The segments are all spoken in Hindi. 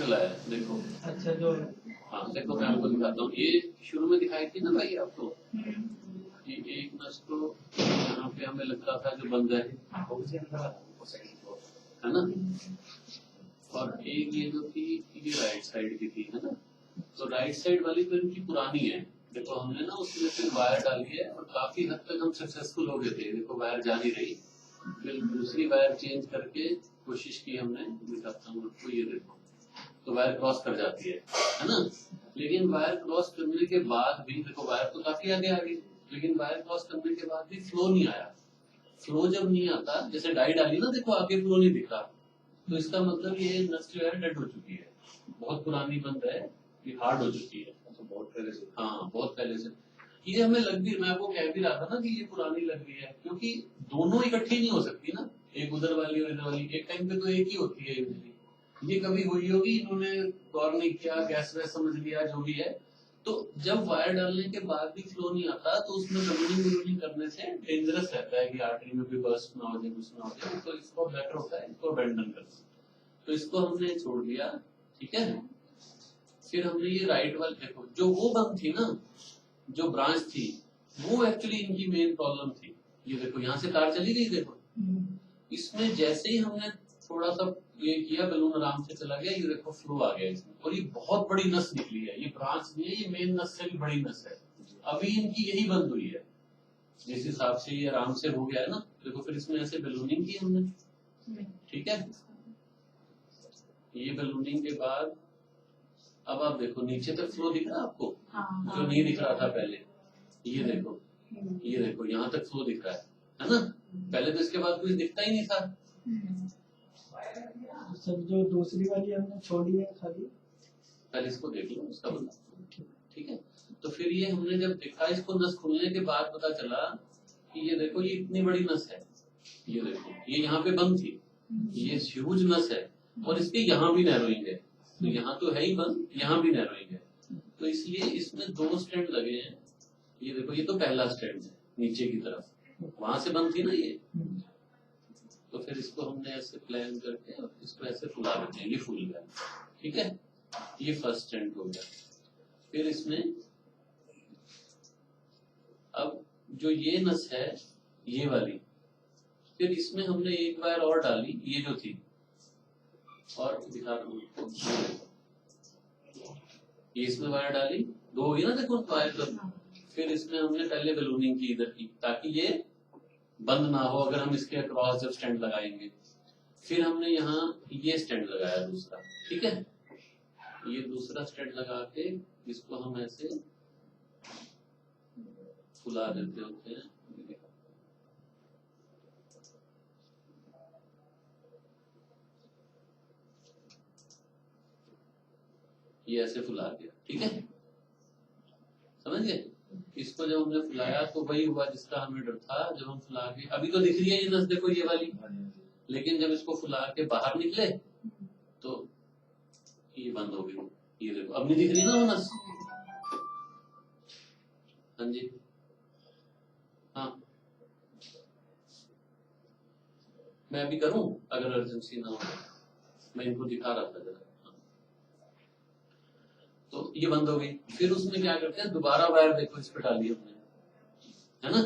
चला है, देखो। अच्छा, जो हाँ देखो, मैं आपको दिखाता हूँ। ये शुरू में दिखाई थी ना भाई आपको, ये एक नस तो यहाँ पे हमें लगता था जो बंद है ना, और एक ये जो थी ये राइट साइड की थी, है ना। तो राइट साइड वाली तो इनकी पुरानी है। देखो हमने ना उसमें फिर वायर डाली है और काफी हद तक हम सक्सेसफुल हो गए थे। देखो वायर जा नहीं रही, फिर दूसरी वायर चेंज करके कोशिश की हमने, दिखाता हूँ आपको, ये देखो, तो वायर क्रॉस कर जाती है ना। लेकिन वायर क्रॉस करने के बाद भी देखो, वायर तो काफी आगे आ गई, लेकिन वायर क्रॉस करने के बाद भी फ्लो नहीं आया। फ्लो जब नहीं आता, जैसे डाई डाली ना, देखो आगे फ्लो नहीं दिखा, तो इसका मतलब ये नस जो है डेड हो चुकी है, बहुत पुरानी बंद है, ये हार्ड हो चुकी है। बहुत पहले से, हाँ बहुत पहले से ये हमें लग भी, मैं आपको कह भी रहा था ना कि ये पुरानी लग रही है, क्योंकि दोनों इकट्ठी नहीं हो सकती ना, एक उधर वाली और इधर वाली। एक टाइम पे तो एक ही होती है यूजली। ये कभी हुई होगी, इन्होंने गौर नहीं किया, गैस वैस समझ लिया, जो भी है। तो जब वायर डालने के बाद भी फ्लो नहीं आता, तो उसमें बलूनिंग करने से डेंजरस रहता है कि आर्टरी में भी बर्स्ट ना हो जाए, कुछ ना हो जाए। तो इसको बेटर होता है इसको अबेंडन करना। तो इसको हमने छोड़ दिया, ठीक है। फिर हमने ये राइट वाले, देखो जो वो बंद थी ना, जो ब्रांच थी, वो एक्चुअली इनकी मेन प्रॉब्लम थी। ये देखो यहाँ से तार चली गई, देखो इसमें जैसे ही हमने थोड़ा सा ये किया, बलून आराम से चला गया, ये देखो फ्लो आ गया इसमें, और ये बहुत बड़ी नस निकली है। ये ब्रांच नहीं है, ये मेन नस से भी बड़ी नस है। अभी इनकी यही बंद हुई है, जिस हिसाब से ये आराम से हो गया है ना। देखो फिर इसमें ऐसे बलूनिंग की हमने, ठीक है। ये बलूनिंग के बाद अब आप देखो नीचे तक फ्लो दिख रहा है आपको, जो नहीं दिख रहा था पहले। ये देखो, ये देखो यहाँ तक फ्लो दिख रहा है ना। पहले तो इसके बाद कुछ दिखता ही नहीं था। सर जो दूसरी वाली हमने छोड़ी है खाली, पहले इसको देख लो, उसका बता, ठीक है। तो फिर ये हमने जब देखा, इसको नस खुलने के बाद पता चला कि ये देखो, ये इतनी बड़ी नस है। ये देखो, ये यहाँ पे बंद थी, ये ह्यूज नस है, और इसके यहाँ भी नैरोइंग है। तो यहाँ तो है ही बंद, यहाँ भी नैरोइंग है। तो इसलिए इसमें 2 स्टैंड लगे हैं। ये देखो, ये तो पहला स्टैंड है नीचे की तरफ, वहां से बंद थी ना ये। तो फिर इसको हमने ऐसे प्लान करके और इसको ऐसे फुला देते हैं, ये फूल गया, ठीक है। ये फर्स्ट स्टैंड हो गया। फिर इसमें अब जो ये नस है, ये वाली, फिर इसमें हमने एक वायर और डाली, ये जो थी, और दिखा रहा हूं, ये इसमें वायर डाली, 2 होगी ना देखो वायर। तो फिर इसमें हमने पहले बलूनिंग की इधर की, ताकि ये बंद ना हो अगर हम इसके अक्रॉस जब स्टैंड लगाएंगे। फिर हमने यहाँ ये स्टैंड लगाया दूसरा, ठीक है। ये दूसरा स्टैंड लगा के इसको हम ऐसे फुला देते होते हैं। ये ऐसे फुला दिया, ठीक है, समझ गए। इसको जब हमने फुलाया तो वही हुआ जिसका हमें डर था। जब हम फुला के, अभी तो दिख रही है ये नस, देखो ये वाली, लेकिन जब इसको फुला के बाहर निकले तो ये बंद हो गई। ये देखो, अब नहीं दिख रही ना वो नस। हाँ जी, हाँ मैं अभी करूं, अगर अर्जेंसी ना हो। मैं इनको दिखा रहा था जरा। तो ये बंद हो गई। फिर उसमें क्या करते हैं, दोबारा वायर देखो इस पे डाली हमने, है ना,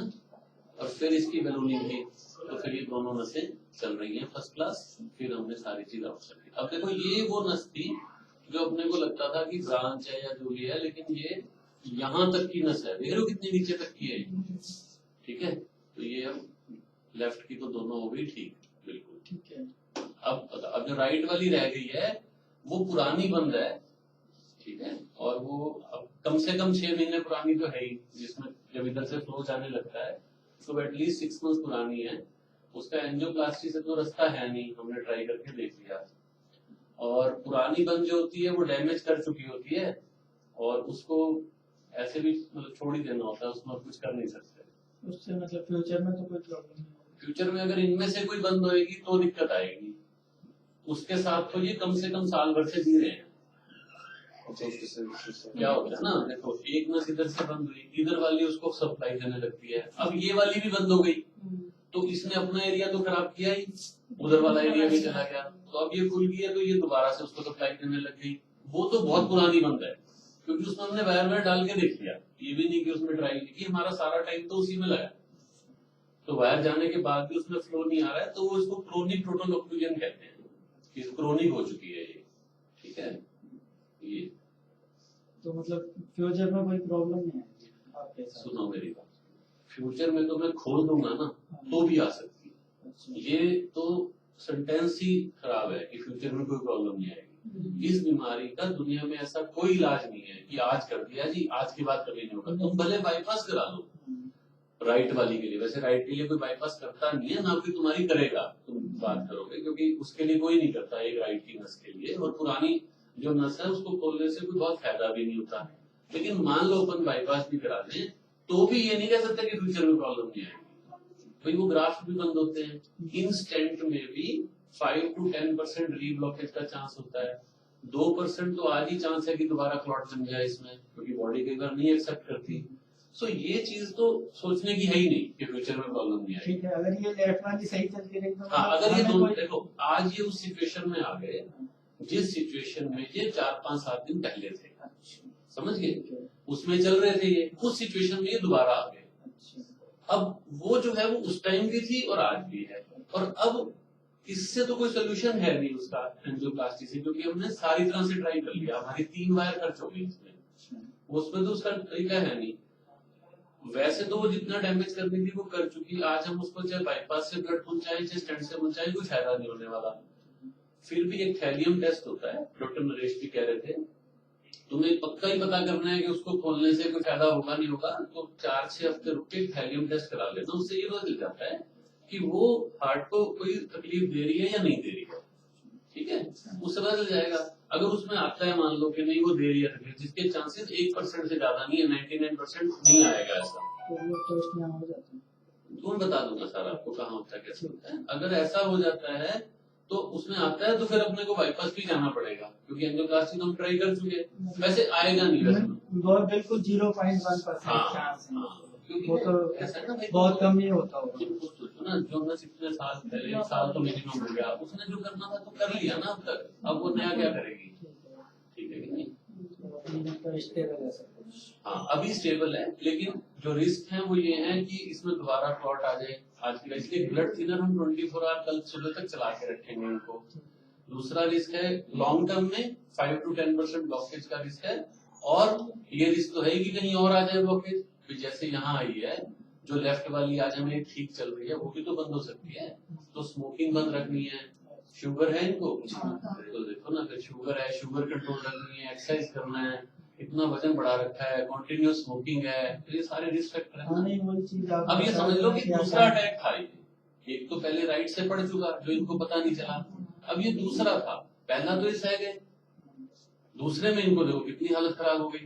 और फिर इसकी बलूनिंग की। तो फिर ये दोनों नसें चल रही हैं फर्स्ट क्लास। फिर हमने सारी चीज आउट कर दी। अब देखो, ये वो नस थी जो अपने को लगता था कि ब्रांच है या जो भी है, लेकिन ये यहाँ तक की नस है। देख रहे हो कितनी नीचे तक की है, ठीक है। तो ये अब लेफ्ट की तो दोनों हो गई ठीक, बिल्कुल ठीक है। अब जो राइट वाली रह गई है, वो पुरानी बंद है, ठीक है। और वो अब कम से कम 6 महीने पुरानी तो है ही, जिसमें जब इधर से फ्लो जाने लगता है तो एटलीस्ट 6 मंथ पुरानी है। उसका एंजियोप्लास्टी से तो रास्ता है नहीं, हमने ट्राई करके देख लिया। और पुरानी बंद जो होती है वो डैमेज कर चुकी होती है, और उसको ऐसे भी मतलब छोड़ ही देना होता है, उसमें कुछ कर नहीं सकते। उससे मतलब फ्यूचर में तो कोई प्रॉब्लम नहीं। फ्यूचर में अगर इनमें से कोई बंद होएगी तो दिक्कत आएगी। उसके साथ तो ये कम से कम साल भर से जी रहे हैं। क्या होता है ना, देखो एक नस इधर से बंद हुई, इधर वाली उसको सप्लाई देने लगती है, अब ये वाली भी बंद हो गई, तो इसने अपना एरिया तो खराब किया ही, उधर वाला एरिया भी चला गया, तो अब ये खुल गई है तो ये दोबारा से उसको सप्लाई करने लग गई। वो तो बहुत पुरानी बंद है, क्योंकि उसमें हमने वायर वायर डाल के देख लिया, ये भी नहीं कि उसमें ट्राई की, हमारा सारा टाइम तो उसी में लगा, तो वायर जाने के बाद भी उसमें फ्लो नहीं आ रहा है, तो वो इसको क्रोनिक टोटल ऑक्लूजन कहते हैं, कि क्रोनिक हो चुकी है ये। ठीक है, ये तो मतलब फ्यूचर में कोई प्रॉब्लम नहीं आएगी आपके साथ? सुनो मेरी बात, फ्यूचर में तो मैं खोल दूंगा ना तो भी आ सकती है, अच्छा। ये तो सेंटेंस ही खराब है कि फ्यूचर में कोई प्रॉब्लम नहीं आएगी। इस बीमारी का दुनिया में ऐसा कोई इलाज नहीं है कि आज कर दिया जी, आज के बाद कभी नहीं होगा। तुम भले बाईपास करा लो राइट वाली के लिए, वैसे राइट के लिए कोई बाईपास करता नहीं है, ना कोई तुम्हारी करेगा, तुम बात करोगे, क्योंकि उसके लिए कोई नहीं करता एक राइट की नस के लिए, और पुरानी जो नस है उसको खोलने से कोई बहुत फायदा भी नहीं होता। लेकिन मान लो अपन बाईपास भी करा दें तो भी ये नहीं कह सकते कि फ्यूचर में प्रॉब्लम नहीं आएगी, भाई वो ग्राफ्ट भी बंद होते हैं, इंस्टेंट में भी 5 to 10% रीब्लॉकेज का चांस होता है, 2% तो आज ही चांस है कि दोबारा क्लॉट बन जाए इसमें, क्योंकि बॉडी कई बार नहीं एक्सेप्ट करती। सो ये चीज तो सोचने की है ही नहीं कि फ्यूचर में प्रॉब्लम नहीं आएगी। ठीक है, अगर ये लेफ्ट वाली सही चलती रही तो हाँ, अगर ये हमें दोनों कोई- देखो, आज ये उस सिचुएशन में आ गए जिस सिचुएशन में ये 4-5-7 दिन पहले थे, अच्छा, समझ गए, ठीक है, उसमें चल रहे थे ये, उस सिचुएशन में ये दोबारा आ गए। अच्छा, अब वो जो है वो उस टाइम भी थी और आज भी है, और अब इससे तो कोई सोल्यूशन है नहीं उसका एंजियोप्लास्टी से, क्योंकि हमने सारी तरह से ट्राई कर लिया, हमारी 3 वायर खर्च हो गई इसमें, अच्छा, उसमें तो उसका तरीका है नहीं। वैसे तो वो जितना डैमेज करनी थी वो कर चुकी, आज हम उसको चाहे बाईपास से ब्लड पहुंचाएं चाहे स्टेंट से पहुंचाएं कोई फायदा नहीं होने वाला। फिर भी एक थैलियम टेस्ट होता है, डॉक्टर नरेश भी कह रहे थे, तुम्हें पक्का ही पता करना है कि उसको खोलने से कोई फायदा होगा नहीं होगा, तो 4-6 हफ्ते रुक के थैलियम टेस्ट करा लेना, उससे ये पता चल जाता है कि वो हार्ट को कोई तकलीफ दे रही है या नहीं दे रही है। ठीक है, उससे पता चल जाएगा। अगर उसमें आता है मान लो कि नहीं वो दे रही है तकलीफ, जिसके चांसेस 1% से ज्यादा नहीं है, 99% नहीं आएगा ऐसा, तो वो टेस्ट में हो जाता है। तो मैं बता दूंगा सर आपको कहाँ होता है कैसे होता है। अगर ऐसा हो जाता है तो उसमें आता है तो फिर अपने को बाईपास भी जाना पड़ेगा, क्योंकि एंजियोप्लास्टी तो हम ट्राई कर चुके हैं, वैसे आएगा नहीं वैसे तो। वो बिल्कुल 0.1% हाँ, चांस है, हाँ, क्योंकि वो तो ऐसा है ना भाई, बहुत कम ही होता होगा। तुम कुछ सोचो ना, जो हमने इतने साल पहले, 1 साल तो मिनिमम हो गया, उसने जो करना था तो कर लिया ना अब तक, अब वो नया क्या करेगी। ठीक है कि नहीं, तो स्टेबल है सब कुछ। हाँ अभी स्टेबल है, लेकिन जो रिस्क है वो ये है कि इसमें दोबारा क्लॉट आ जाए। आज की इसलिए ब्लड थिनर हम 24 आवर कल सुबह तक चला के रखेंगे इनको। दूसरा रिस्क है लॉन्ग टर्म में 5 to 10% ब्लॉकेज का रिस्क है, और ये रिस्क तो है ही कि कहीं और आ जाए ब्लॉकेज, फिर जैसे यहाँ आई है जो लेफ्ट वाली आज हमें ठीक चल रही है वो भी तो बंद हो सकती है, तो स्मोकिंग बंद रखनी है, शुगर है इनको तो देखो ना, अगर शुगर है शुगर कंट्रोल रखनी है, एक्सरसाइज करना है, इतना वजन बढ़ा रखा है, कंटिन्यूस स्मोकिंग है, तो ये सारे रिस्क फैक्टर हाँ है। नहीं वही चीज आप अब ये बता समझ रहे लो हैं कि कि दूसरा आप- अटैक था ये, एक तो पहले राइट से पड़ चुका जो इनको पता नहीं चला, अब ये दूसरा था, पहला तो ये सह गए, दूसरे में इनको देखो कितनी हालत खराब हो गई,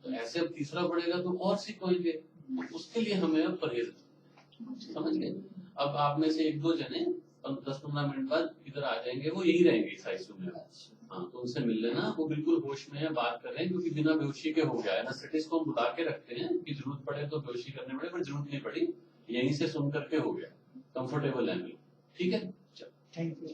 तो ऐसे अब तीसरा पड़ेगा तो और सीखोगे, तो उसके लिए हमें अब परहेज, समझ गए। अब आप में से 1-2 जने 10-15 मिनट बाद इधर आ जाएंगे, वो यही रहेंगे इस आईसीयू में। हाँ तो उनसे मिल लेना, वो बिल्कुल होश में है, बात कर रहे हैं, क्योंकि बिना बेहोशी के हो गया है ना, एनेस्थेटिस को हम बुला के रखते हैं कि जरूरत पड़े तो बेहोशी करने पड़े, पर जरूरत नहीं पड़ी, यहीं से सुन करके हो गया, कंफर्टेबल है। ठीक है, थैंक यू।